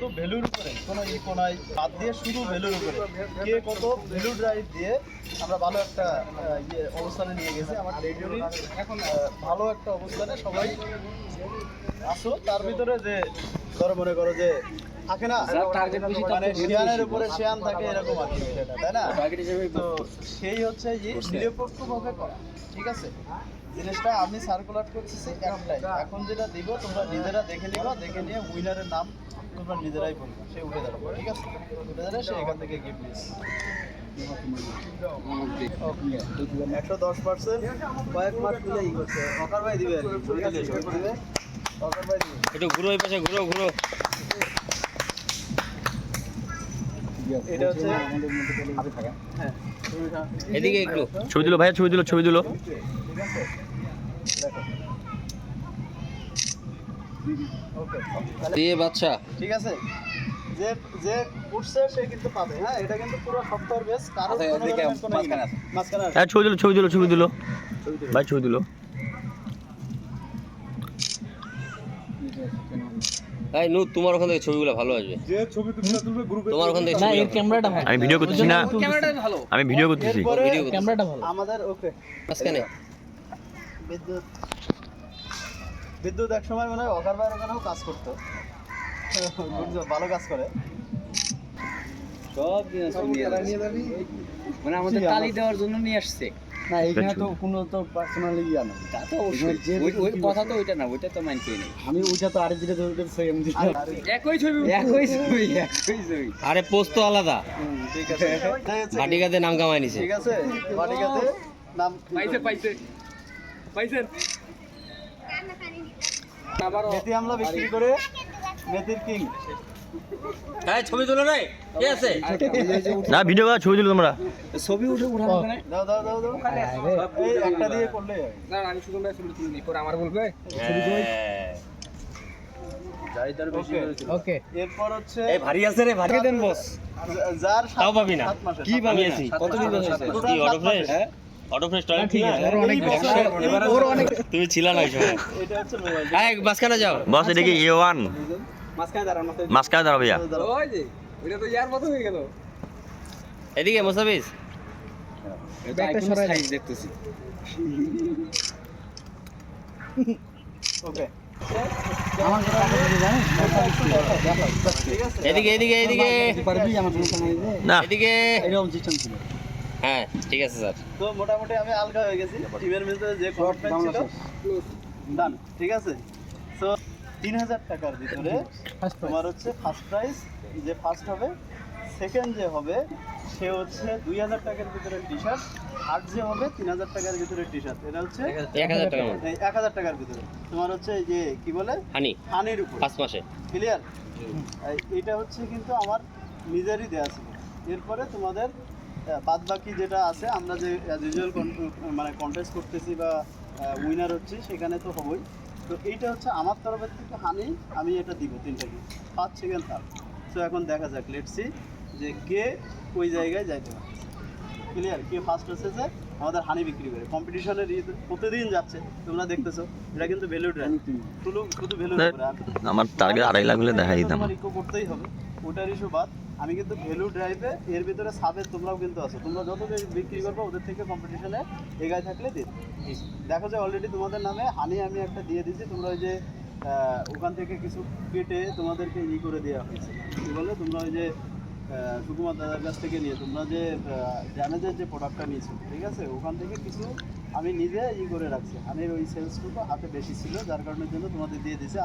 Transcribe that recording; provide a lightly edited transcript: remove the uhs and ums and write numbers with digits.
শুধু ভ্যালুর উপরে কোনো ইকো নাই, বাদ দিয়ে শুধু ভ্যালুর উপরে কে কত ভ্যালু ড্রাইভ দিয়ে আমরা ভালো একটা অবস্থানে নিয়ে গেছি। আমার ডেলিভারি এখন ভালো একটা অবস্থানে সবাই আসো। তার ভিতরে যে ধরো মনে করো যে থাকে না মানে শিয়ানের উপরে শিয়ান থাকে এরকম আর কি, তাই না? তো সেই হচ্ছে যে নিরপেক্ষভাবে করা, ঠিক আছে? জিনিসটা আমি সার্কুলার করতেছি একটাই, এখন যেটা দিব তোমরা নিজেরা দেখে নিবা, দেখে নিয়ে উইনারের নাম তোমরা নিজেরাই বলবে, সে উঠে যাবে, ঠিক আছে? উঠে যাবে সে এখান থেকে গিফট নিস। 110% কয়েক মাস মিলে ই করছে অকার ভাই দিবে আর কি, দিবে অকার ভাই দিবে। একটু ঘুরো, এই পাশে ঘুরো ঘুরো। এটা হচ্ছে আমাদের মধ্যে হাতে থাকা, হ্যাঁ এদিকে একটু ছবি দিলো ভাইয়া, ছবি দিলো, ছবি দিলো। ঠিক আছে, দেখো ওকে দিয়ে বাচ্চা, ঠিক আছে? যে যে উঠছে সে কিন্তু পাবে, হ্যাঁ? এটা কিন্তু পুরো সফটওয়্যার বেস, কারণ মাঝখানে আছে। হ্যাঁ ছবি দিলো, ছবি দিলো, ছবি দিলো ভাই, ছবি দিলো। এই নূর, তোমার ওখান থেকে ছবিগুলো ভালো আসবে। যে ছবি তুলবে গ্রুপে তোমার ওখান থেকে না, এর ক্যামেরাটা ভালো। আমি ভিডিও করতেছি না, ক্যামেরাটা ভালো। আমি ভিডিও করতেছি। এরপরে ভিডিও করতেছি। ক্যামেরাটা ভালো। আমাদের ওকে মাঝখানে বিদ্যুৎ বিদ্যুৎ এক সময় মনে হয় অকার ভাইয়ের ওখানেও কাজ করতো, ভালো কাজ করে। সব মানে আমাদের তালি দেওয়ার জন্য নিয়ে আসছে। না এখানে তো কোনো তো পার্সোনালি ইয়া না, তা তো অবশ্যই, ওই কথা তো ওইটা না, ওইটা তো মানতে নেই। আমি ওইটা তো আরেক যেটা ধরে ছবি আমি দিচ্ছি। একই ছবি, একই ছবি, একই ছবি। আরে পোস্ট তো আলাদা, ঠিক আছে, বাটিকাতে নাম কামাই নিছে। ঠিক আছে, বাটিকাতে নাম পাইছেন আবারও মেথি আমলা বিক্রি করে মেথির কিং। হ্যাঁ ছবি তুলো নাই, কে আছে? না ভিডিও করা, ছবি তুলো তোমরা। ছবি উঠে উঠানো ওখানে। দাও দাও দাও দাও, এই একটা দিয়ে করলে না আমি শুধু না, ছবি তুলি পরে আমার বলবে ছবি তুলো। ওকে। এরপর হচ্ছে এই ভারী আছে রে, ভারী দেন বস। যার তাও পাবি না। কি আমি আছি। কতদিন হয়েছে? কি auto fresh? Auto fresh toilet ঠিক ঠিক আছে, আছে। ওর অনেক ওর অনেক তুমি ছিলা না এই সময়। এটা হচ্ছে মোবাইল। এই মাঝখানে যাও বস, এটা কি A1 মাঝখানে দাঁড়ান, মাঝখানে দাঁড়াও ভাইয়া। ওই যে ওইটা তো ইয়ার মতো হয়ে গেল। এদিকে মোসাফিজ, এটা আইফোন সাইজ দেখতেছি। ওকে আমার কথা বলতে জানেন? ঠিক আছে, এদিকে এদিকে এদিকে পারবি আমার কোনো সময় না এদিকে। এরকম সিস্টেম ছিল। হ্যাঁ ঠিক আছে স্যার। তো মোটামুটি আমি আলগা হয়ে গেছি, টিমের ভিতরে যে কমিটমেন্ট ছিল ডান, ঠিক আছে? সো 3000 টাকার ভিতরে তোমার হচ্ছে ফার্স্ট প্রাইজ, যে ফার্স্ট হবে, সেকেন্ড যে হবে সে হচ্ছে 2000 টাকার ভিতরে টি শার্ট, আর যে হবে 3000 টাকার ভিতরে টি শার্ট। এটা হচ্ছে 1000 টাকা মতো। 1000 টাকার ভিতরে তোমার হচ্ছে এই যে কি বলে হানি হানির উপর, 5 মাসে। ক্লিয়ার? এটা হচ্ছে কিন্তু আমার নিজেরই দেওয়া ছিল। এরপরে তোমাদের বাদ বাকি যেটা আছে, আমরা যে ইউজুয়াল মানে কন্টেস্ট করতেছি বা উইনার হচ্ছে, সেখানে তো হবই। তো এইটা হচ্ছে আমার তরফের থেকে হানি, আমি এটা দিব 3টা কি 5 সেকেন্ড থার্ড। সো এখন দেখা যাক, লেটস সি যে কে ওই জায়গায় যাইতে পারে। ক্লিয়ার? কে ফার্স্ট হচ্ছে যে আমাদের হানি বিক্রি করে কম্পিটিশনের প্রতিদিন যাচ্ছে, তোমরা দেখতেছো। এটা কিন্তু ভ্যালু ড্রাইভ, শুধু ভ্যালু করে। আমার টার্গেট 2.5 লাখ হলে দেখাই দিতাম। তোমার ইকো করতেই হবে, ওটার ইস্যু বাদ। আমি কিন্তু ভ্যালু ড্রাইভে এর ভিতরে সাবের তোমরাও কিন্তু আছো, তোমরা যত বিক্রি করবে ওদের থেকে কম্পিটিশনে এগায় থাকলে দিন। দেখো যে অলরেডি তোমাদের নামে হানি আমি একটা দিয়ে দিয়েছি, তোমরা ওই যে ওখান থেকে কিছু কেটে তোমাদেরকে ই করে দেওয়া হয়েছে, কী বলে, তোমরা ওই যে সুকুমার দাদার কাছ থেকে নিয়ে তোমরা যে ড্যামেজের যে প্রোডাক্টটা নিয়েছো, ঠিক আছে? ওখান থেকে কিছু আমি নিজে ই করে রাখছি, হানির ওই সেলসটুকু হাতে বেশি ছিল, যার কারণের জন্য তোমাদের দিয়ে দিয়েছি।